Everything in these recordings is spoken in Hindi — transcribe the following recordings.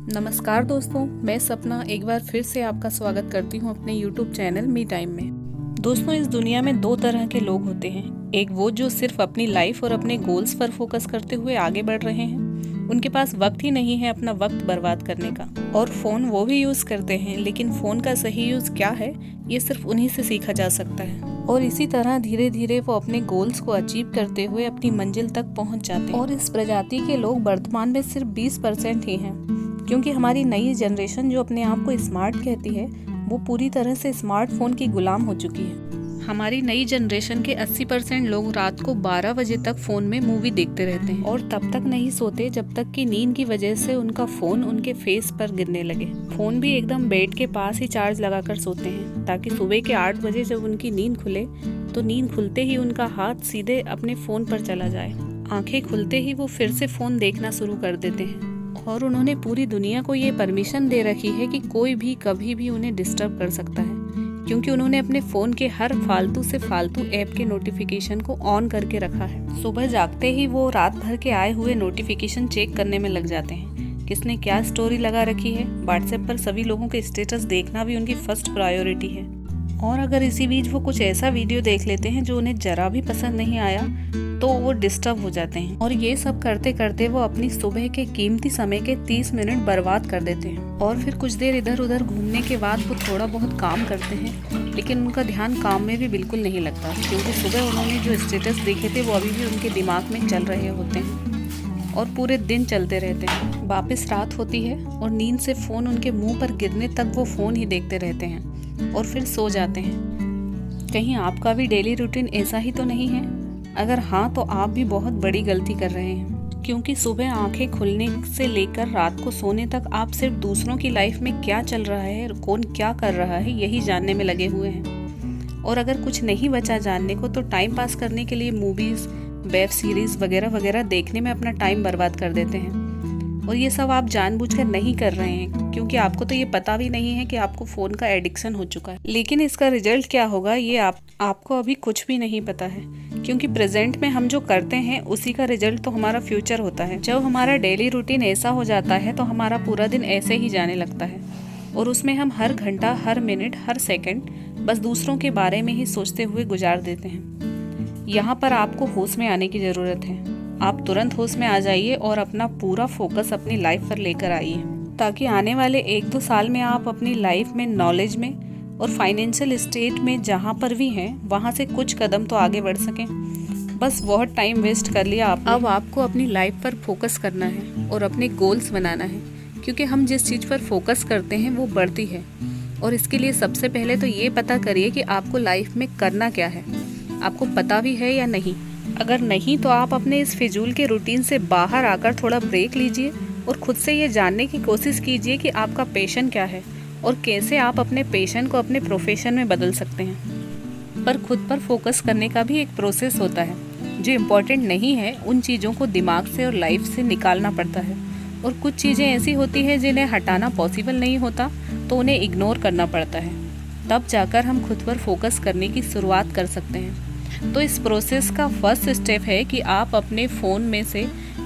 नमस्कार दोस्तों, मैं सपना एक बार फिर से आपका स्वागत करती हूं अपने YouTube चैनल मी टाइम में। दोस्तों, इस दुनिया में दो तरह के लोग होते हैं। एक वो जो सिर्फ अपनी लाइफ और अपने गोल्स पर फोकस करते हुए आगे बढ़ रहे हैं, उनके पास वक्त ही नहीं है अपना वक्त बर्बाद करने का। और फ़ोन वो भी यूज़ करते हैं, लेकिन फ़ोन का सही यूज़ क्या है ये सिर्फ उन्हीं से सीखा जा सकता है। और इसी तरह धीरे धीरे वो अपने गोल्स को अचीव करते हुए अपनी मंजिल तक पहुंच जाते हैं। और इस प्रजाति के लोग वर्तमान में सिर्फ 20% ही हैं, क्योंकि हमारी नई जनरेशन जो अपने आप को स्मार्ट कहती है, वो पूरी तरह से स्मार्टफोन की गुलाम हो चुकी है। हमारी नई जनरेशन के 80% लोग रात को 12 बजे तक फ़ोन में मूवी देखते रहते हैं और तब तक नहीं सोते जब तक कि नींद की वजह से उनका फ़ोन उनके फेस पर गिरने लगे। फ़ोन भी एकदम बेड के पास ही चार्ज लगाकर सोते हैं, ताकि सुबह के 8 बजे जब उनकी नींद खुले तो नींद खुलते ही उनका हाथ सीधे अपने फ़ोन पर चला जाए। आंखें खुलते ही वो फिर से फ़ोन देखना शुरू कर देते हैं। और उन्होंने पूरी दुनिया को ये परमिशन दे रखी है कि कोई भी कभी भी उन्हें डिस्टर्ब कर सकता है, क्योंकि उन्होंने अपने फ़ोन के हर फालतू से फालतू ऐप के नोटिफिकेशन को ऑन करके रखा है। सुबह जागते ही वो रात भर के आए हुए नोटिफिकेशन चेक करने में लग जाते हैं। किसने क्या स्टोरी लगा रखी है, व्हाट्सएप पर सभी लोगों के स्टेटस देखना भी उनकी फर्स्ट प्रायोरिटी है। और अगर इसी बीच वो कुछ ऐसा वीडियो देख लेते हैं जो उन्हें जरा भी पसंद नहीं आया, तो वो डिस्टर्ब हो जाते हैं। और ये सब करते करते वो अपनी सुबह के कीमती समय के 30 मिनट बर्बाद कर देते हैं। और फिर कुछ देर इधर उधर घूमने के बाद वो थोड़ा बहुत काम करते हैं, लेकिन उनका ध्यान काम में भी बिल्कुल नहीं लगता, क्योंकि सुबह उन्होंने जो स्टेटस देखे थे वो अभी भी उनके दिमाग में चल रहे होते हैं और पूरे दिन चलते रहते हैं। वापस रात होती है और नींद से फ़ोन उनके मुंह पर गिरने तक वो फ़ोन ही देखते रहते हैं और फिर सो जाते हैं। कहीं आपका भी डेली रूटीन ऐसा ही तो नहीं है? अगर हाँ, तो आप भी बहुत बड़ी गलती कर रहे हैं, क्योंकि सुबह आंखें खुलने से लेकर रात को सोने तक आप सिर्फ दूसरों की लाइफ में क्या चल रहा है, कौन क्या कर रहा है, यही जानने में लगे हुए हैं। और अगर कुछ नहीं बचा जानने को, तो टाइम पास करने के लिए मूवीज़, वेब सीरीज़ वगैरह वगैरह देखने में अपना टाइम बर्बाद कर देते हैं। और ये सब आप जानबूझकर नहीं कर रहे हैं, क्योंकि आपको तो ये पता भी नहीं है कि आपको फ़ोन का एडिक्शन हो चुका है। लेकिन इसका रिजल्ट क्या होगा ये आपको अभी कुछ भी नहीं पता है, क्योंकि प्रेजेंट में हम जो करते हैं उसी का रिजल्ट तो हमारा फ्यूचर होता है। जब हमारा डेली रूटीन ऐसा हो जाता है तो हमारा पूरा दिन ऐसे ही जाने लगता है, और उसमें हम हर घंटा, हर मिनट, हर सेकंड बस दूसरों के बारे में ही सोचते हुए गुजार देते हैं। यहाँ पर आपको होश में आने की ज़रूरत है। आप तुरंत होश में आ जाइए और अपना पूरा फोकस अपनी लाइफ पर लेकर आइए, ताकि आने वाले 1-2 साल में आप अपनी लाइफ में, नॉलेज में और फाइनेंशियल स्टेट में जहाँ पर भी हैं वहाँ से कुछ कदम तो आगे बढ़ सकें। बस बहुत टाइम वेस्ट कर लिया आपने। अब आपको अपनी लाइफ पर फोकस करना है और अपने गोल्स बनाना है, क्योंकि हम जिस चीज़ पर फोकस करते हैं वो बढ़ती है। और इसके लिए सबसे पहले तो ये पता करिए कि आपको लाइफ में करना क्या है, आपको पता भी है या नहीं। अगर नहीं, तो आप अपने इस फिजूल के रूटीन से बाहर आकर थोड़ा ब्रेक लीजिए और खुद से ये जानने की कोशिश कीजिए कि आपका पैशन क्या है और कैसे आप अपने पैशन को अपने प्रोफेशन में बदल सकते हैं। पर खुद पर फोकस करने का भी एक प्रोसेस होता है। जो इम्पोर्टेंट नहीं है उन चीज़ों को दिमाग से और लाइफ से निकालना पड़ता है, और कुछ चीज़ें ऐसी होती हैं जिन्हें हटाना पॉसिबल नहीं होता, तो उन्हें इग्नोर करना पड़ता है। तब जाकर हम खुद पर फोकस करने की शुरुआत कर सकते हैं। तो इस प्रोसेस का फर्स्ट स्टेप है कि आप अपने फ़ोन में से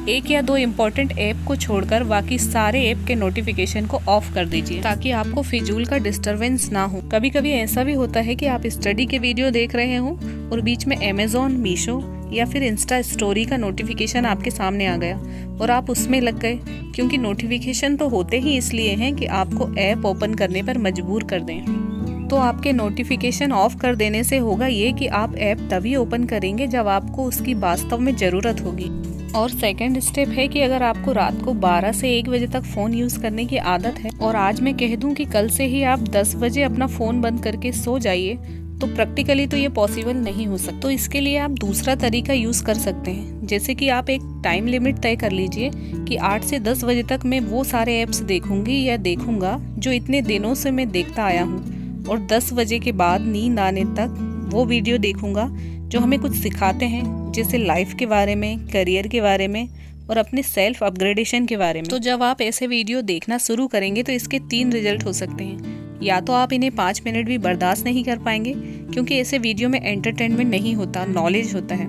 1 या 2 इम्पॉर्टेंट ऐप को छोड़कर बाकी सारे ऐप के नोटिफिकेशन को ऑफ कर दीजिए, ताकि आपको फिजूल का डिस्टरबेंस ना हो। कभी कभी ऐसा भी होता है कि आप स्टडी के वीडियो देख रहे हो और बीच में अमेज़ॉन, मीशो या फिर इंस्टा स्टोरी का नोटिफिकेशन आपके सामने आ गया और आप उसमें लग गए, क्योंकि नोटिफिकेशन तो होते ही इसलिए हैं कि आपको ऐप ओपन करने पर मजबूर कर दें। तो आपके नोटिफिकेशन ऑफ कर देने से होगा ये कि आप ऐप तभी ओपन करेंगे जब आपको उसकी वास्तव में ज़रूरत होगी। और सेकंड स्टेप है कि अगर आपको रात को 12 से 1 बजे तक फ़ोन यूज़ करने की आदत है, और आज मैं कह दूं कि कल से ही आप 10 बजे अपना फ़ोन बंद करके सो जाइए, तो प्रैक्टिकली तो ये पॉसिबल नहीं हो सकता। तो इसके लिए आप दूसरा तरीका यूज़ कर सकते हैं, जैसे कि आप एक टाइम लिमिट तय कर लीजिए कि 8 से 10 बजे तक मैं वो सारे ऐप्स देखूंगी या देखूंगा जो इतने दिनों से मैं देखता आया हूँ, और 10 बजे के बाद नींद आने तक वो वीडियो देखूंगा जो हमें कुछ सिखाते हैं, जैसे लाइफ के बारे में, करियर के बारे में और अपने सेल्फ अपग्रेडेशन के बारे में। तो जब आप ऐसे वीडियो देखना शुरू करेंगे तो इसके 3 रिजल्ट हो सकते हैं। या तो आप इन्हें 5 मिनट भी बर्दाश्त नहीं कर पाएंगे, क्योंकि ऐसे वीडियो में एंटरटेनमेंट नहीं होता, नॉलेज होता है,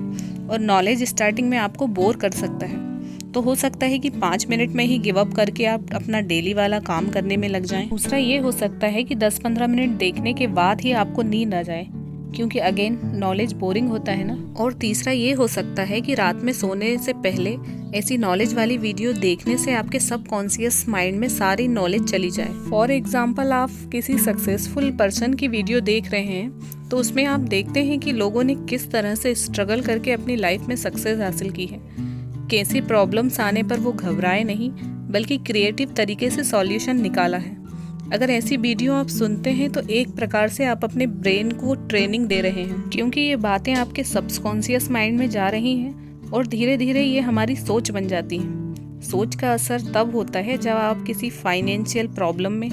और नॉलेज स्टार्टिंग में आपको बोर कर सकता है। तो हो सकता है कि 5 मिनट में ही गिव अप करके आप अपना डेली वाला काम करने में लग जाएं। दूसरा ये हो सकता है कि 10-15 मिनट देखने के बाद ही आपको नींद आ जाए, क्योंकि अगेन नॉलेज बोरिंग होता है ना। और तीसरा ये हो सकता है कि रात में सोने से पहले ऐसी नॉलेज वाली वीडियो देखने से आपके सबकॉन्शियस माइंड में सारी नॉलेज चली जाए। फॉर एग्जाम्पल, आप किसी सक्सेसफुल पर्सन की वीडियो देख रहे हैं तो उसमें आप देखते हैं कि लोगों ने किस तरह से स्ट्रगल करके अपनी लाइफ में सक्सेस हासिल की है, कैसी प्रॉब्लम्स आने पर वो घबराए नहीं बल्कि क्रिएटिव तरीके से सॉल्यूशन निकाला है। अगर ऐसी वीडियो आप सुनते हैं तो एक प्रकार से आप अपने ब्रेन को ट्रेनिंग दे रहे हैं, क्योंकि ये बातें आपके सबकॉन्शियस माइंड में जा रही हैं और धीरे धीरे ये हमारी सोच बन जाती हैं। सोच का असर तब होता है जब आप किसी फाइनेंशियल प्रॉब्लम में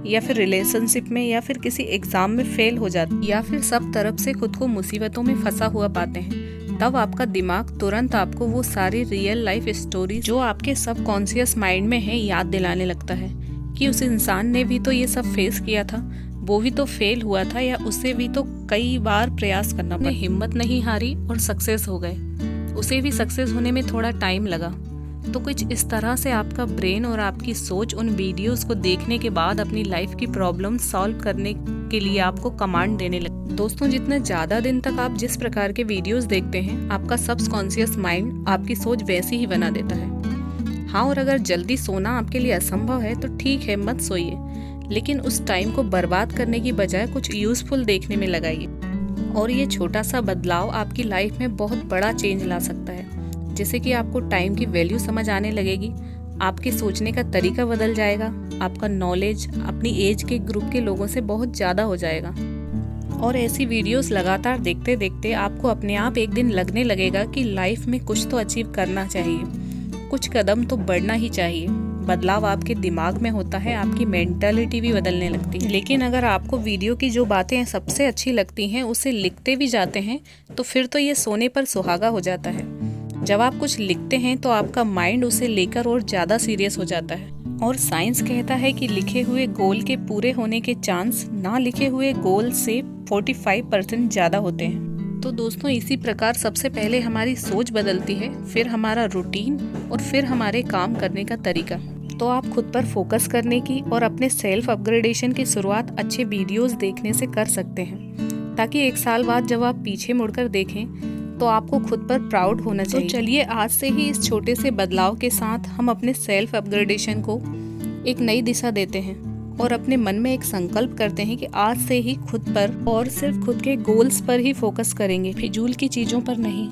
या फिर रिलेशनशिप में या फिर किसी एग्जाम में फेल हो जाते या फिर सब तरफ से खुद को मुसीबतों में फंसा हुआ पाते हैं, तब आपका दिमाग तुरंत आपको वो सारी रियल लाइफ स्टोरी जो आपके सबकॉन्शियस माइंड में है याद दिलाने लगता है कि उस इंसान ने भी तो ये सब फेस किया था, वो भी तो फेल हुआ था, या उससे भी तो कई बार प्रयास करना पड़ा, हिम्मत नहीं हारी और सक्सेस हो गए, उसे भी सक्सेस होने में थोड़ा टाइम लगा। तो कुछ इस तरह से आपका ब्रेन और आपकी सोच उन वीडियोस को देखने के बाद अपनी लाइफ की प्रॉब्लम सॉल्व करने के लिए आपको कमांड देने लगे। दोस्तों, जितने ज़्यादा दिन तक आप जिस प्रकार के वीडियोस देखते हैं, आपका सबकॉन्शियस माइंड आपकी सोच वैसी ही बना देता है। हाँ, और अगर जल्दी सोना आपके लिए असंभव है तो ठीक है, मत सोइए, लेकिन उस टाइम को बर्बाद करने की बजाय कुछ यूजफुल देखने में लगाइए। और ये छोटा सा बदलाव आपकी लाइफ में बहुत बड़ा चेंज ला सकता है, जैसे कि आपको टाइम की वैल्यू समझ आने लगेगी, आपके सोचने का तरीका बदल जाएगा, आपका नॉलेज अपनी एज के ग्रुप के लोगों से बहुत ज़्यादा हो जाएगा। और ऐसी वीडियोस लगातार देखते देखते आपको अपने आप एक दिन लगने लगेगा कि लाइफ में कुछ तो अचीव करना चाहिए, कुछ कदम तो बढ़ना ही चाहिए। बदलाव आपके दिमाग में होता है, आपकी मेंटालिटी भी बदलने लगती है। लेकिन अगर आपको वीडियो की जो बातें सबसे अच्छी लगती हैं उसे लिखते भी जाते हैं तो फिर तो ये सोने पर सुहागा हो जाता है। जब आप कुछ लिखते हैं तो आपका माइंड उसे लेकर और ज़्यादा सीरियस हो जाता है। और साइंस कहता है कि लिखे हुए गोल के पूरे होने के चांस ना लिखे हुए गोल से 45% ज़्यादा होते हैं। तो दोस्तों, इसी प्रकार सबसे पहले हमारी सोच बदलती है, फिर हमारा रूटीन और फिर हमारे काम करने का तरीका। तो आप खुद पर फोकस करने की और अपने सेल्फ अपग्रेडेशन की शुरुआत अच्छे वीडियोस देखने से कर सकते हैं, ताकि 1 साल बाद जब आप पीछे मुड़कर देखें तो आपको खुद पर प्राउड होना चाहिए। तो चलिए आज से ही इस छोटे से बदलाव के साथ हम अपने सेल्फ अपग्रेडेशन को एक नई दिशा देते हैं और अपने मन में एक संकल्प करते हैं कि आज से ही खुद पर और सिर्फ खुद के गोल्स पर ही फोकस करेंगे, फिजूल की चीज़ों पर नहीं।